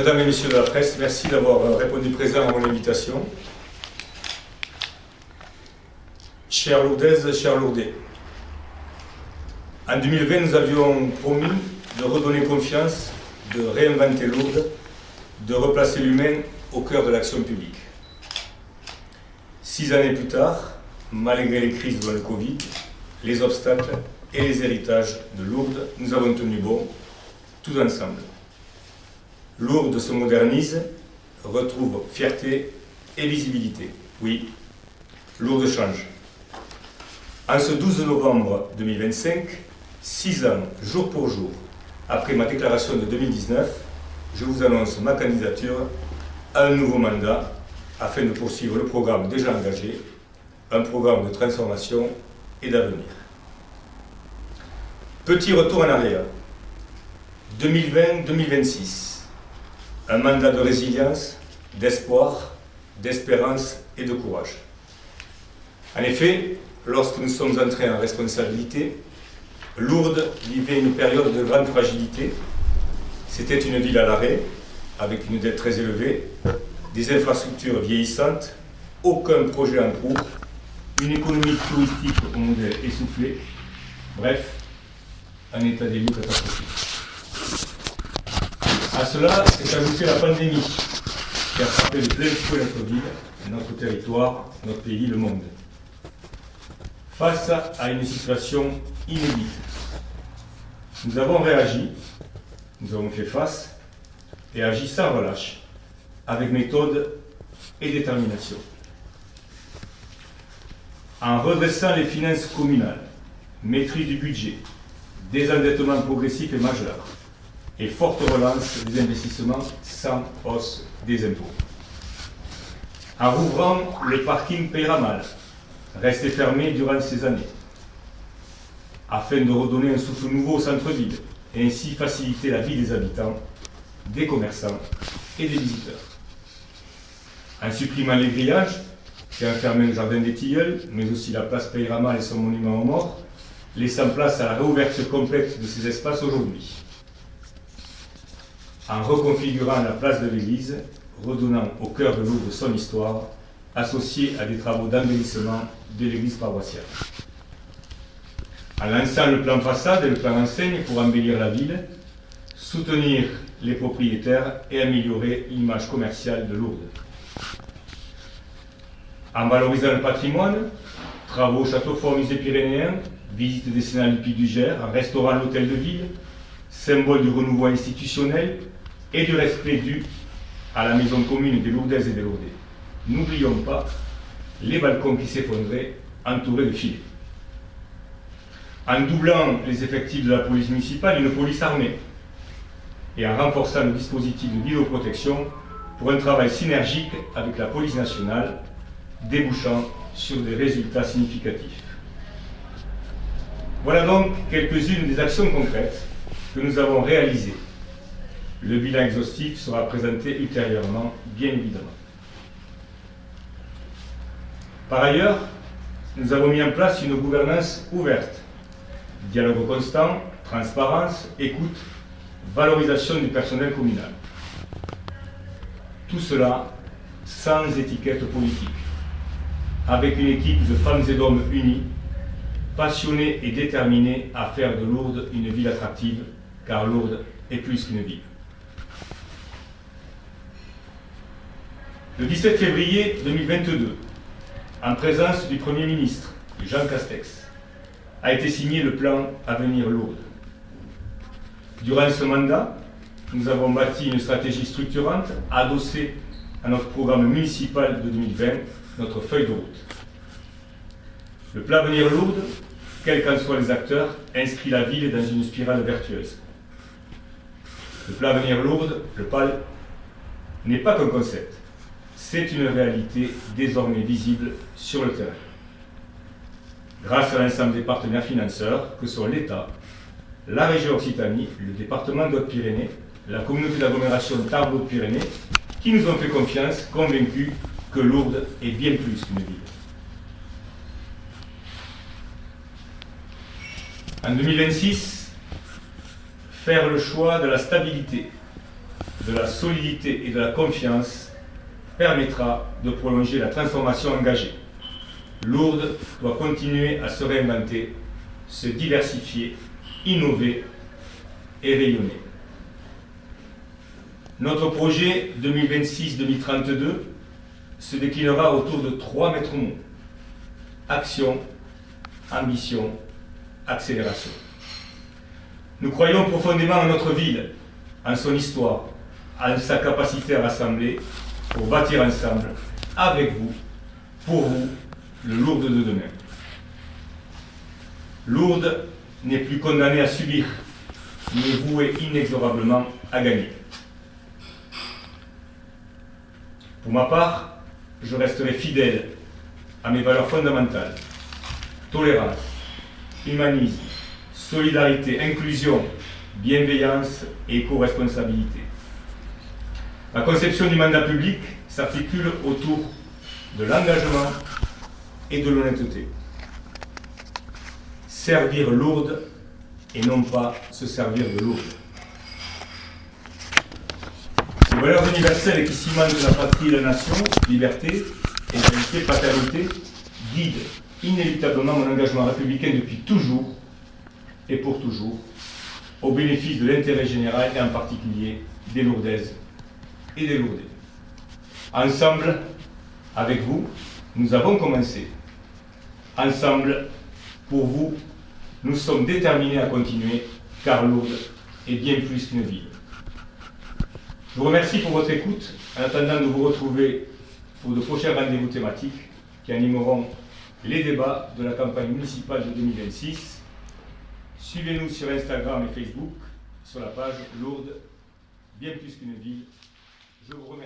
Mesdames et Messieurs de la presse, merci d'avoir répondu présent à mon invitation. Chères Lourdaises, chers Lourdais, en 2020, nous avions promis de redonner confiance, de réinventer Lourdes, de replacer l'humain au cœur de l'action publique. 6 années plus tard, malgré les crises de le Covid, les obstacles et les héritages de Lourdes, nous avons tenu bon, tous ensemble. Lourdes se modernise, retrouve fierté et visibilité. Oui, Lourdes change. En ce 12 novembre 2025, 6 ans, jour pour jour, après ma déclaration de 2019, je vous annonce ma candidature à un nouveau mandat afin de poursuivre le programme déjà engagé, un programme de transformation et d'avenir. Petit retour en arrière. 2020-2026. Un mandat de résilience, d'espoir, d'espérance et de courage. En effet, lorsque nous sommes entrés en responsabilité, Lourdes vivait une période de grande fragilité. C'était une ville à l'arrêt, avec une dette très élevée, des infrastructures vieillissantes, aucun projet en cours, une économie touristique au modèle essoufflé, bref, un état des lieux catastrophique. À cela s'est ajoutée la pandémie, qui a frappé de plein fouet notre ville, notre territoire, notre pays, le monde. Face à une situation inédite, nous avons réagi, nous avons fait face et agi sans relâche, avec méthode et détermination. En redressant les finances communales, maîtrise du budget, désendettement progressif et majeur, et forte relance des investissements sans hausse des impôts. En rouvrant le parking paiera mal, resté fermé durant ces années, afin de redonner un souffle nouveau au centre-ville et ainsi faciliter la vie des habitants, des commerçants et des visiteurs. En supprimant les grillages qui enfermaient le jardin des Tilleuls, mais aussi la place Peyramal et son monument aux morts, laissant place à la réouverture complète de ces espaces aujourd'hui. En reconfigurant la place de l'église, redonnant au cœur de Lourdes son histoire, associée à des travaux d'embellissement de l'église paroissiale. En lançant le plan façade et le plan enseigne pour embellir la ville, soutenir les propriétaires et améliorer l'image commerciale de Lourdes. En valorisant le patrimoine, travaux au château fort musée pyrénéen, visite des Cénales du Pic du Gers, en restaurant l'hôtel de ville, symbole du renouveau institutionnel et du respect dû à la maison commune des Lourdaises et des Lourdais. N'oublions pas les balcons qui s'effondraient, entourés de filets. En doublant les effectifs de la police municipale, une police armée, et en renforçant le dispositif de vidéoprotection pour un travail synergique avec la police nationale, débouchant sur des résultats significatifs. Voilà donc quelques-unes des actions concrètes que nous avons réalisées. Le bilan exhaustif sera présenté ultérieurement, bien évidemment. Par ailleurs, nous avons mis en place une gouvernance ouverte. Dialogue constant, transparence, écoute, valorisation du personnel communal. Tout cela sans étiquette politique, avec une équipe de femmes et d'hommes unis, passionnés et déterminés à faire de Lourdes une ville attractive, car Lourdes est plus qu'une ville. Le 17 février 2022, en présence du Premier ministre, Jean Castex, a été signé le plan Avenir Lourdes. Durant ce mandat, nous avons bâti une stratégie structurante adossée à notre programme municipal de 2020, notre feuille de route. Le plan Avenir Lourdes, quels qu'en soient les acteurs, inscrit la ville dans une spirale vertueuse. Le plan Avenir Lourdes, le PAL, n'est pas qu'un concept, c'est une réalité désormais visible sur le terrain. Grâce à l'ensemble des partenaires financeurs que sont l'État, la région Occitanie, le département de Hautes-Pyrénées, la communauté d'agglomération Tarbes-Hautes-Pyrénées, qui nous ont fait confiance, convaincus que Lourdes est bien plus qu'une ville. En 2026, faire le choix de la stabilité, de la solidité et de la confiance permettra de prolonger la transformation engagée. Lourdes doit continuer à se réinventer, se diversifier, innover et rayonner. Notre projet 2026-2032 se déclinera autour de 3 maîtres mots: action, ambition, accélération. Nous croyons profondément en notre ville, en son histoire, en sa capacité à rassembler pour bâtir ensemble, avec vous, pour vous, le Lourdes de demain. Lourdes n'est plus condamné à subir, mais voué inexorablement à gagner. Pour ma part, je resterai fidèle à mes valeurs fondamentales: tolérance, humanisme, solidarité, inclusion, bienveillance et éco-responsabilité. Ma conception du mandat public s'articule autour de l'engagement et de l'honnêteté. Servir Lourdes et non pas se servir de Lourdes. Ces valeurs universelles qui cimentent la patrie et la nation, liberté, égalité, paternité, guident inévitablement mon engagement républicain depuis toujours et pour toujours, au bénéfice de l'intérêt général et en particulier des Lourdaises et des Lourdais. Ensemble, avec vous, nous avons commencé. Ensemble, pour vous, nous sommes déterminés à continuer, car Lourdes est bien plus qu'une ville. Je vous remercie pour votre écoute, en attendant de vous retrouver pour de prochains rendez-vous thématiques qui animeront les débats de la campagne municipale de 2026. Suivez-nous sur Instagram et Facebook, sur la page Lourdes, bien plus qu'une ville. Je vous remercie.